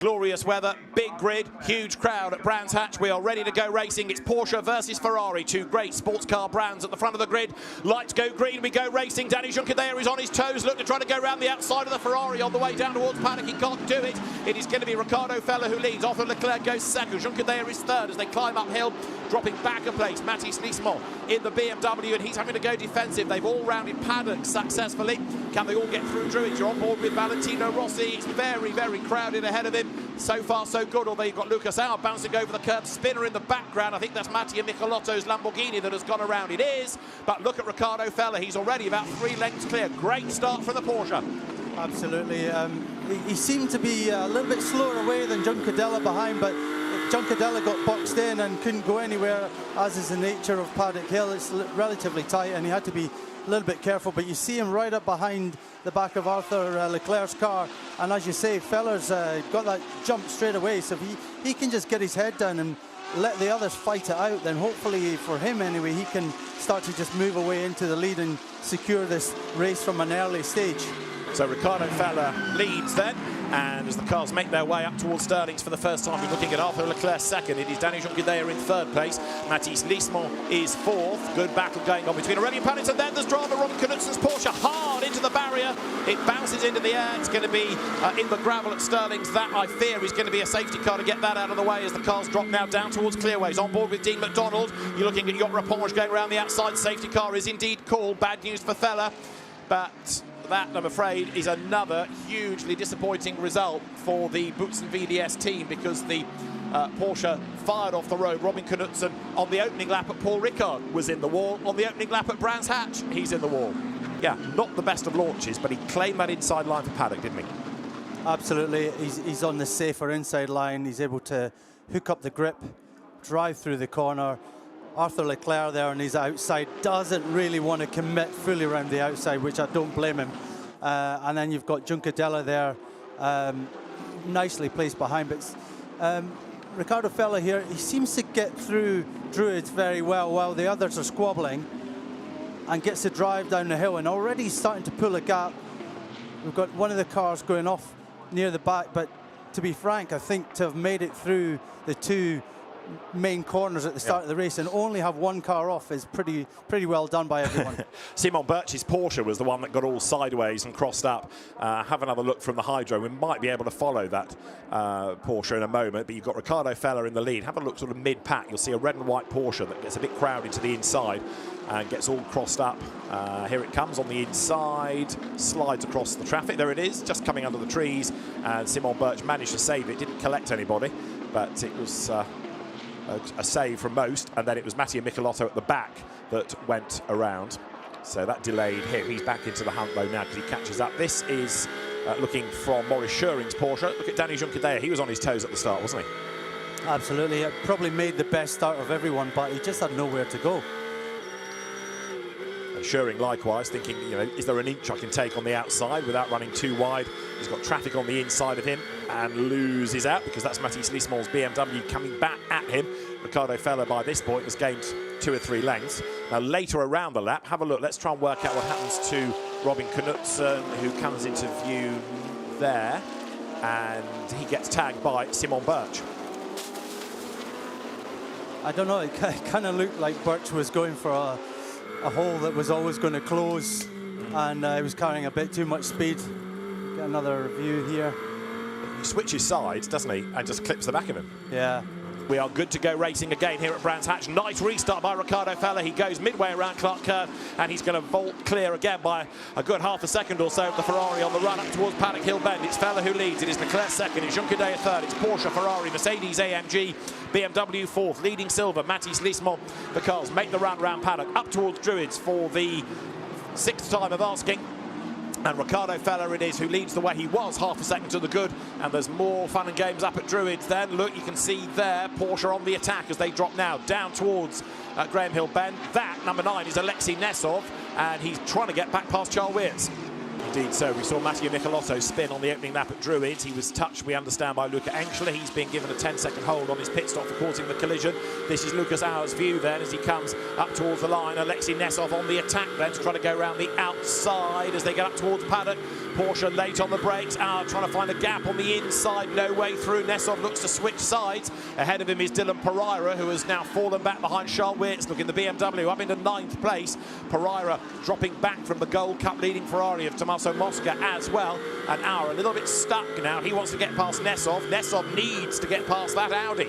Glorious weather, big grid, huge crowd at Brands Hatch. We are ready to go racing. It's Porsche versus Ferrari, two great sports car brands at the front of the grid. Lights go green, we go racing. Danny Juncker is on his toes, look to try to go around the outside of the Ferrari on the way down towards Paddock. He can't do it. It is going to be Ricardo Feller who leads. Arthur Leclerc goes second. Juncker is third as they climb uphill, dropping back a place. Mathis Nismo in the BMW, and he's having to go defensive. They've all rounded Paddock successfully. Can they all get through Druids? You're on board with Valentino Rossi. It's very, very crowded ahead of him. So far, so good, although you've got Lucas Auer bouncing over the curb. Spinner in the background. I think that's Mattia Michelotto's Lamborghini that has gone around. It is, but look at Ricardo Feller. He's already about 3 lengths clear. Great start from the Porsche. Absolutely. He seemed to be a little bit slower away than Juncadella behind, but Juncadella got boxed in and couldn't go anywhere, as is the nature of Paddock Hill. It's relatively tight, and he had to be a little bit careful, but you see him right up behind the back of Arthur Leclerc's car, and as you say, Feller's got that jump straight away, so if he can just get his head down and let the others fight it out, then hopefully for him anyway, he can start to just move away into the lead and secure this race from an early stage. So Ricardo Feller leads then, and as the cars make their way up towards Sterling's for the first time, we're looking at Arthur Leclerc second. It is Danny Juncker in third place. Mathis Nismo is fourth. Good battle going on between Aurelian Paddington. Then there's drama. Robin Knudsen's Porsche hard into the barrier. It bounces into the air. It's going to be in the gravel at Sterling's. That, I fear, is going to be a safety car to get that out of the way as the cars drop now down towards Clearways. On board with Dean McDonald. You're looking at Yacht Rapponge going around the outside. Safety car is indeed called. Bad news for Feller, but that, I'm afraid, is another hugely disappointing result for the Boutsen VDS team, because the Porsche fired off the road. Robin Knudsen on the opening lap at Paul Ricard was in the wall. On the opening lap at Brands Hatch, he's in the wall. Yeah, not the best of launches, but he claimed that inside line for Paddock, didn't he? Absolutely. He's on the safer inside line. He's able to hook up the grip, drive through the corner. Arthur Leclerc there on his outside doesn't really want to commit fully around the outside, which I don't blame him. And then you've got Juncadella there, nicely placed behind. But Ricardo Feller here, he seems to get through Druids very well while the others are squabbling, and gets to drive down the hill, and already starting to pull a gap. We've got one of the cars going off near the back, but to be frank, I think to have made it through the 2 main corners at the start of the race and only have 1 car off is pretty well done by everyone. Simon Birch's Porsche was the one that got all sideways and crossed up. Have another look from the hydro. We might be able to follow that Porsche in a moment, but you've got Ricardo Feller in the lead. Have a look sort of mid-pack. You'll see a red and white Porsche that gets a bit crowded to the inside and gets all crossed up. Here it comes on the inside, slides across the traffic. There it is, just coming under the trees, and Simon Birch managed to save it. Didn't collect anybody, but it was a save from most, and then it was Mattia Michelotto at the back that went around. So that delayed him. He's back into the hunt though now because he catches up. This is looking from Maurice Schuring's Porsche. Look at Danny Juncker. He was on his toes at the start, wasn't he? Absolutely. It probably made the best start of everyone, but he just had nowhere to go. And Schuring likewise thinking, you know, is there an inch I can take on the outside without running too wide? He's got traffic on the inside of him and loses out, because that's Mathis Nismo's BMW coming back at him. Ricardo Feller by this point has gained 2 or 3 lengths. Now later around the lap, have a look, let's try and work out what happens to Robin Knudsen, who comes into view there, and he gets tagged by Simon Birch. I don't know, it kind of looked like Birch was going for a hole that was always going to close, and he was carrying a bit too much speed. Get another view here. He switches sides, doesn't he, and just clips the back of him. Yeah. We are good to go racing again here at Brands Hatch. Nice restart by Ricardo Feller. He goes midway around Clark Curve, and he's going to vault clear again by a good half a second or so of the Ferrari on the run up towards Paddock Hill Bend. It's Feller who leads. It is Leclerc second. It's Juncker third. It's Porsche, Ferrari, Mercedes, AMG, BMW fourth. Leading silver, Mathis Nismo. The cars make the run round Paddock up towards Druids for the 6th time of asking. And Ricardo Feller it is who leads the way. He was half a second to the good, and there's more fun and games up at Druids then. Look, you can see there Porsche on the attack as they drop now down towards Graham Hill Bend. That, number 9, is Alexei Nesov, and he's trying to get back past Charles Weers. Indeed so. We saw Mattia Michelotto spin on the opening lap at Druids. He was touched, we understand, by Luca Engschler. He's been given a 10-second hold on his pit stop for causing the collision. This is Lucas Auer's view then as he comes up towards the line. Alexei Nesov on the attack then to try to go around the outside as they get up towards Paddock. Porsche late on the brakes. Trying to find a gap on the inside. No way through. Nessov looks to switch sides. Ahead of him is Dylan Pereira, who has now fallen back behind Charles Wirtz. Look in the BMW up into 9th place. Pereira dropping back from the Gold Cup leading Ferrari of Tommaso Mosca as well. And a little bit stuck now. He wants to get past Nessov. Nessov needs to get past that Audi.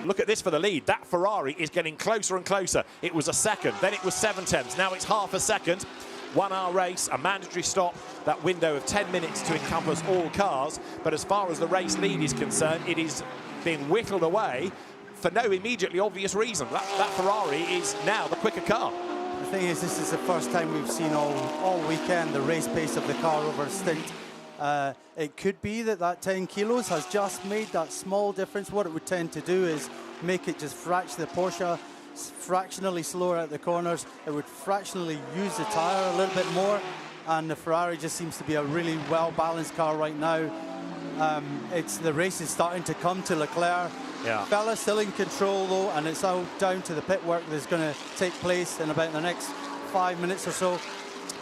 Look at this for the lead. That Ferrari is getting closer and closer. It was a second, then it was 7/10. Now it's half a second. 1 hour race, a mandatory stop, that window of 10 minutes to encompass all cars. But as far as the race lead is concerned, it is being whittled away for no immediately obvious reason. That Ferrari is now the quicker car. The thing is, this is the first time we've seen all weekend the race pace of the car over a stint. It could be that 10 kilos has just made that small difference. What it would tend to do is make it just fraction the Porsche fractionally slower at the corners. It would fractionally use the tyre a little bit more, and the Ferrari just seems to be a really well-balanced car right now. The race is starting to come to Leclerc. Yeah. Fella still in control though, and it's all down to the pit work that's going to take place in about the next 5 minutes or so.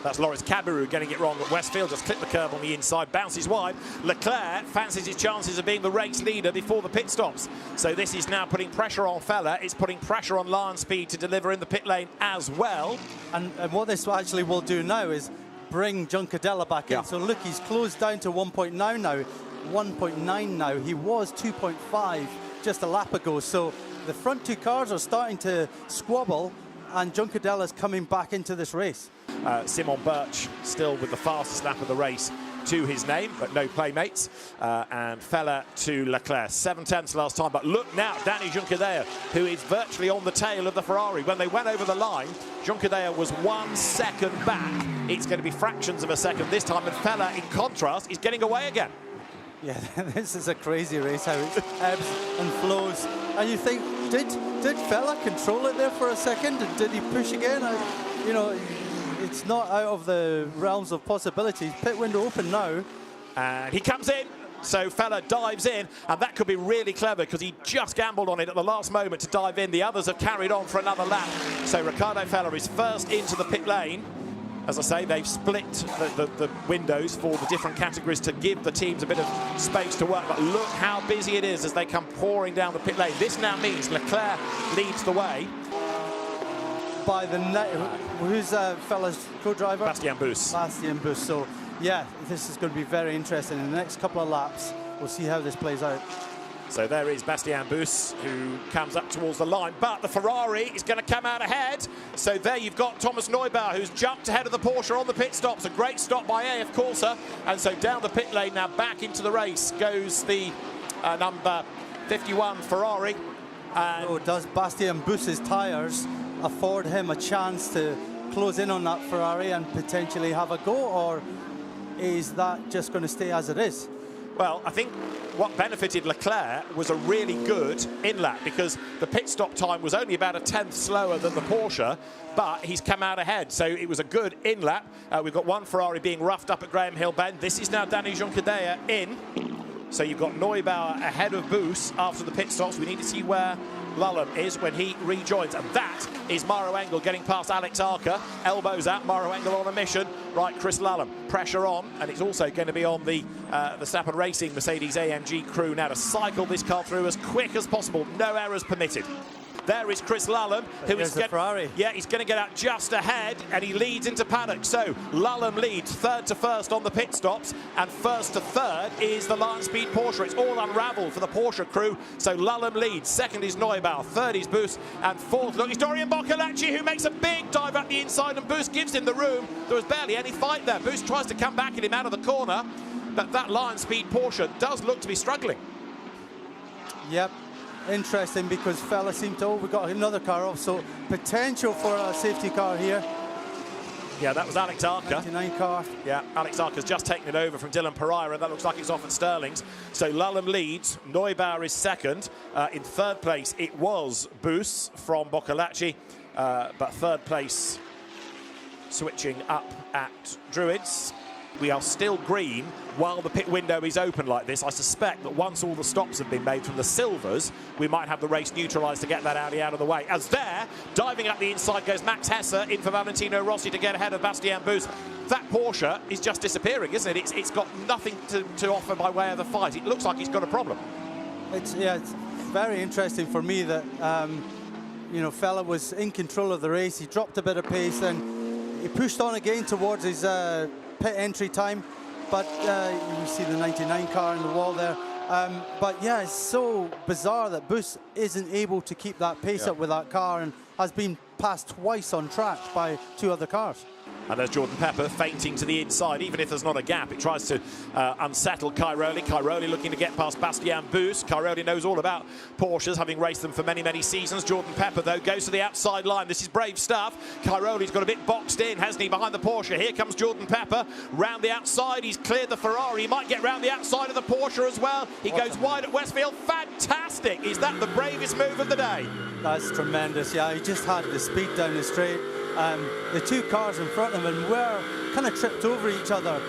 That's Loris Cabarrou getting it wrong, but Westfield just clipped the curb on the inside, bounces wide. Leclerc fancies his chances of being the race leader before the pit stops. So this is now putting pressure on Fella. It's putting pressure on Lion Speed to deliver in the pit lane as well. And what this actually will do now is bring Juncadella back in. So look, he's closed down to 1.9 now. 1.9 now. He was 2.5 just a lap ago. So the front two cars are starting to squabble, and Juncadella's coming back into this race. Simon Birch still with the fastest lap of the race to his name, but no playmates. And Fella to Leclerc. 7/10 last time, but look now, Danny Juncadella, who is virtually on the tail of the Ferrari. When they went over the line, Juncadella was 1 second back. It's going to be fractions of a second this time, and Fella, in contrast, is getting away again. Yeah, this is a crazy race, how it ebbs and flows. And you think, did Fella control it there for a second? Did he push again? You know, it's not out of the realms of possibilities. Pit window open now. And he comes in. So Fella dives in, and that could be really clever because he just gambled on it at the last moment to dive in. The others have carried on for another lap. So Ricardo Fella is first into the pit lane. As I say, they've split the windows for the different categories to give the teams a bit of space to work. But look how busy it is as they come pouring down the pit lane. This now means Leclerc leads the way. By the who's Fella's co-driver? Bastien Bus. Bastien Bus. So yeah, this is going to be very interesting. In the next couple of laps, we'll see how this plays out. So there is Bastien Bus, who comes up towards the line, but the Ferrari is going to come out ahead. So there you've got Thomas Neubauer, who's jumped ahead of the Porsche on the pit stops. A great stop by AF Corsa. And so down the pit lane now, back into the race goes the number 51 Ferrari. And so does Bastien Bus's tyres afford him a chance to close in on that Ferrari and potentially have a go, or is that just going to stay as it is? Well, I think what benefited Leclerc was a really good in-lap, because the pit stop time was only about a 10th slower than the Porsche, but he's come out ahead. So it was a good in-lap. We've got one Ferrari being roughed up at Graham Hill Bend. This is now Danny Juncadella in. So you've got Neubauer ahead of Bus after the pit stops. We need to see where Lullam is when he rejoins, and that is Mauro Engel getting past Alex Arca. Elbows out, Mauro Engel on a mission. Right, Chris Lullam, pressure on, and it's also going to be on the Verstappen Racing Mercedes AMG crew now to cycle this car through as quick as possible. No errors permitted. There is Chris Lullam, who is Ferrari. Yeah, he's going to get out just ahead, and he leads into paddock. So Lullam leads third to first on the pit stops, and first to third is the Lion Speed Porsche. It's all unravelled for the Porsche crew. So Lullam leads, second is Neubauer, third is Bus, and fourth, look, is Dorian Boccolacci, who makes a big dive up the inside, and Bus gives him the room. There was barely any fight there. Bus tries to come back at him out of the corner, but that Lion Speed Porsche does look to be struggling. Yep. Interesting, because Fella seemed to, we got another car off, so potential for a safety car here. Yeah, that was Alex Arca. 99 car. Yeah, Alex Arca's just taken it over from Dylan Pereira. That looks like it's off at Sterling's. So Lullam leads, Neubauer is second. In third place, it was Bus from Boccolacci, but third place switching up at Druids. We are still green while the pit window is open like this. I suspect that once all the stops have been made from the silvers, we might have the race neutralised to get that Audi out of the way. As there, diving up the inside goes Max Hesse in for Valentino Rossi to get ahead of Bastien Bus. That Porsche is just disappearing, isn't it? It's got nothing to offer by way of the fight. It looks like it's got a problem. It's very interesting for me that you know, Fella was in control of the race. He dropped a bit of pace, and he pushed on again towards his pit entry time. But you see the 99 car in the wall there. But yeah, it's so bizarre that Bus isn't able to keep that pace up with that car, and has been passed twice on track by 2 other cars. And there's Jordan Pepper feinting to the inside. Even if there's not a gap, it tries to unsettle Cairoli. Cairoli looking to get past Bastien Bus. Cairoli knows all about Porsches, having raced them for many, many seasons. Jordan Pepper, though, goes to the outside line. This is brave stuff. Cairoli's got a bit boxed in, hasn't he, behind the Porsche. Here comes Jordan Pepper. Round the outside, he's cleared the Ferrari. He might get round the outside of the Porsche as well. He goes wide at Westfield. Fantastic! Is that the bravest move of the day? That's tremendous, yeah. He just had the speed down the straight. The 2 cars in front of him were kind of tripped over each other.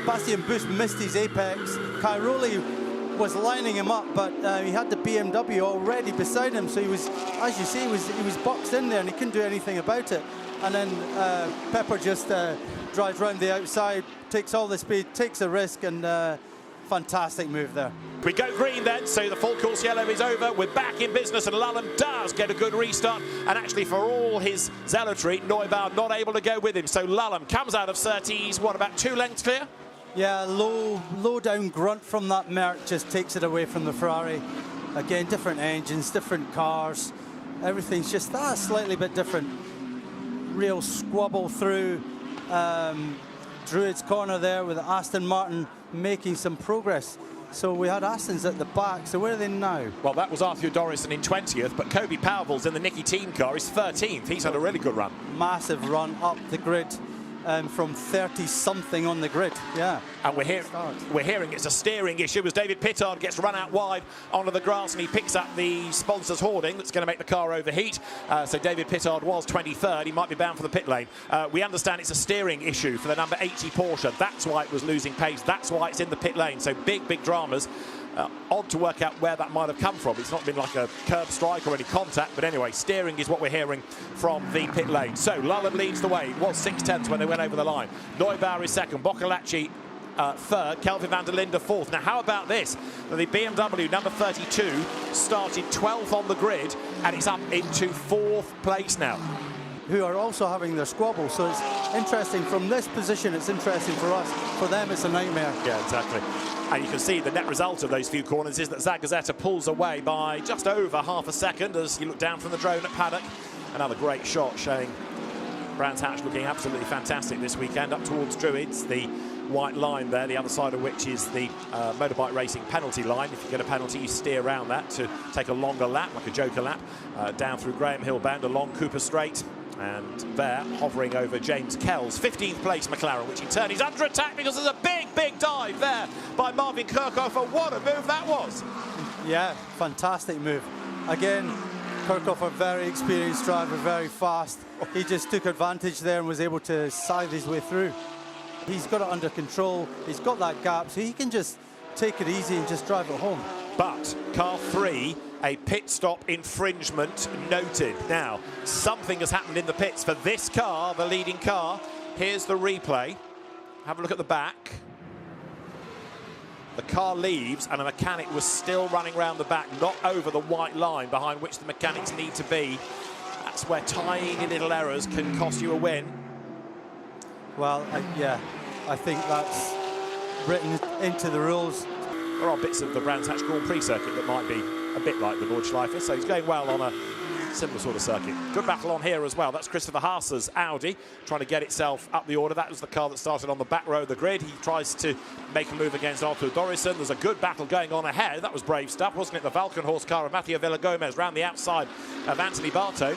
Bastien Bus missed his apex. Cairoli was lining him up, but he had the BMW already beside him, so he was, as you say, he was boxed in there and he couldn't do anything about it. And then Pepper just drives round the outside, takes all the speed, takes a risk, and fantastic move there. We go green then, so the full course yellow is over. We're back in business, and Lullen does get a good restart. And actually, for all his zealotry, Neubauer not able to go with him. So Lullen comes out of Surtees, what, about 2 lengths clear? Yeah, low down grunt from that Merc just takes it away from the Ferrari. Again, different engines, different cars. Everything's just that slightly bit different. Real squabble through Druid's corner there with Aston Martin making some progress. So we had Aston's at the back, so where are they now? Well, that was Arthur Dorison in 20th, but Kobe Powell's in the Nicky team car is 13th. He's had a really good run. Massive run up the grid. From 30-something on the grid, yeah. And we're hearing it's a steering issue as David Pittard gets run out wide onto the grass, and he picks up the sponsor's hoarding that's going to make the car overheat. So David Pittard was 23rd. He might be bound for the pit lane. We understand it's a steering issue for the number 80 Porsche. That's why it was losing pace. That's why it's in the pit lane. So big dramas. Odd to work out where that might have come from. It's not been like a curb strike or any contact, but anyway, steering is what we're hearing from the pit lane. So Lullen leads the way. It was 6/10 when they went over the line. Neubauer is second, Boccolacci third, Kelvin van der Linde fourth. Now, how about this? The BMW number 32 started 12th on the grid, and it's up into 4th place now. Who are also having their squabble, so it's interesting from this position. It's interesting for us. For them, it's a nightmare. Yeah, exactly. And you can see the net result of those few corners is that Zagazzetta pulls away by just over half a second as you look down from the drone at paddock. Another great shot showing Brands Hatch looking absolutely fantastic this weekend up towards Druids, the white line there, the other side of which is the motorbike racing penalty line. If you get a penalty, you steer around that to take a longer lap, like a joker lap, down through Graham Hill Bend along Cooper Straight. And there, hovering over James Kells, 15th place McLaren, which in turn is under attack because there's a big dive there by Marvin Kirchhofer. What a move that was. Yeah, fantastic move. Again, Kirchhofer, very experienced driver, very fast. He just took advantage there and was able to scythe his way through. He's got it under control. He's got that gap, so he can just take it easy and just drive it home. But car 3, a pit stop infringement noted. Now, something has happened in the pits for this car, the leading car. Here's the replay. Have a look at the back. The car leaves and a mechanic was still running around the back, not over the white line behind which the mechanics need to be. That's where tiny little errors can cost you a win. Well, yeah, I think that's written into the rules. There are bits of the Brands Hatch Grand Prix circuit that might be a bit like the Nordschleife, so he's going well on a similar sort of circuit. Good battle on here as well. That's Christopher Haas's Audi trying to get itself up the order. That was the car that started on the back row of the grid. He tries to make a move against Arthur Dorison. There's a good battle going on ahead. That was brave stuff, wasn't it? The Valkenhorst car of Mattia Villagomez round the outside of Anthony Barto.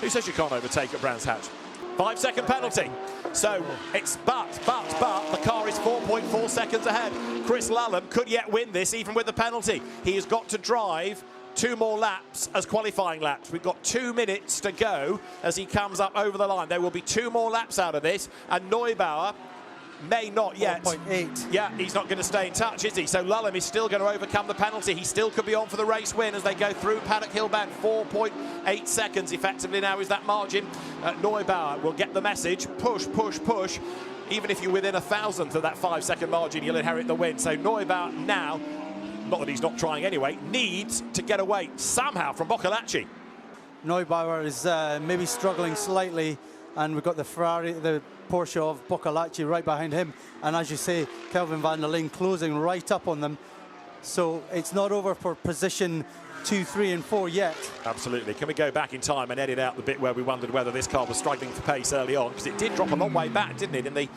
Who says you can't overtake at Brands Hatch? 5-second penalty. So it's but the car is 4.4 seconds ahead. Chris Lullen could yet win this even with the penalty. He has got to drive 2 more laps as qualifying laps. We've got 2 minutes to go as he comes up over the line. There will be 2 more laps out of this, and Neubauer may not yet. 4.8. Yeah, he's not going to stay in touch, is he? So Lulham is still going to overcome the penalty. He still could be on for the race win as they go through Paddock Hill Bend. 4.8 seconds effectively now is that margin. Neubauer will get the message. Push, push, push. Even if you're within 1,000th of that 5-second margin, you'll inherit the win. So Neubauer now, not that he's not trying anyway, needs to get away somehow from Boccolacci. Neubauer is maybe struggling slightly, and we've got the Ferrari, the Porsche of Boccolacci right behind him, and as you say, Kelvin van der Linde closing right up on them. So it's not over for position 2, 3 and 4 yet. Absolutely. Can we go back in time and edit out the bit where we wondered whether this car was struggling for pace early on, because it did drop a long way back, didn't it, in the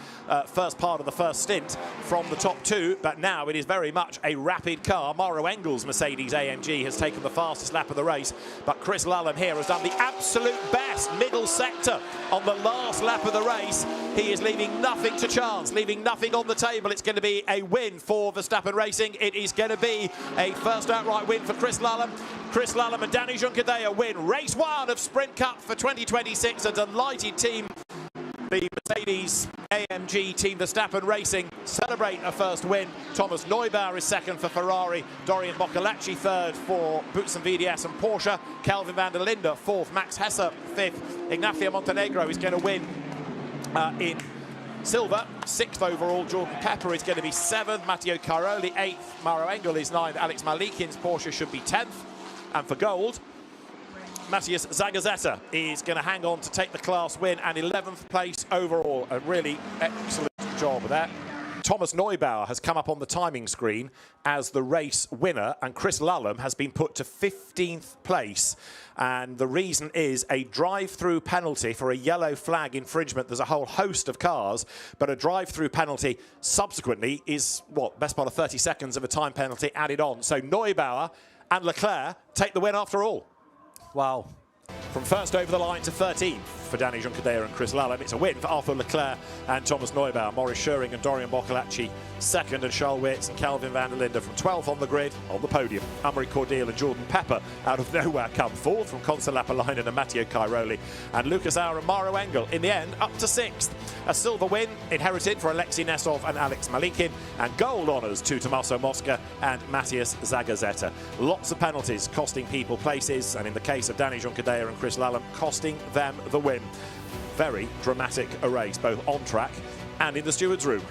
first part of the first stint from the top two, but now it is very much a rapid car. Mauro Engel's Mercedes AMG has taken the fastest lap of the race, but Chris Lulham here has done the absolute best middle sector on the last lap of the race. He is leaving nothing to chance, leaving nothing on the table. It's going to be a win for Verstappen Racing. It is going to be a first outright win for Chris Lulham. Chris Lulham and Danny Juncadella win race 1 of Sprint Cup for 2026. A delighted team. The Mercedes AMG team Verstappen Racing celebrate a first win. Thomas Neubauer is second for Ferrari. Dorian Boccolacci third for Boots VDS and Porsche. Kelvin van der Linde fourth. Max Hesse fifth. Ignacio Montenegro is going to win in silver. Sixth overall, Jordan Pepper is going to be seventh. Matteo Cairoli eighth. Mauro Engel is ninth. Alex Malikin's Porsche should be 10th. And for gold, Matthias Zagazzetta is going to hang on to take the class win and 11th place overall. A really excellent job there. Thomas Neubauer has come up on the timing screen as the race winner, and Chris Lulham has been put to 15th place. And the reason is a drive-through penalty for a yellow flag infringement. There's a whole host of cars, but a drive-through penalty subsequently is, what, best part of 30 seconds of a time penalty added on. So Neubauer and Leclerc take the win after all. Wow. From first over the line to 13th for Danny Juncadella and Chris Lulham. It's a win for Arthur Leclerc and Thomas Neubauer. Maurice Scheuring and Dorian Boccolacci second, and Charles Witz and Kelvin van der Linde from 12th on the grid on the podium. Amaury Cordial and Jordan Pepper out of nowhere come fourth from Constance Lapalainen and Matteo Cairoli. And Lucas Auer and Mauro Engel in the end up to sixth. A silver win inherited for Alexei Nesov and Alex Malikin, and gold honours to Tommaso Mosca and Matthias Zagazzetta. Lots of penalties costing people places, and in the case of Danny Juncadella and Chris Lulham, costing them the win. Very dramatic a race, both on track and in the stewards' room.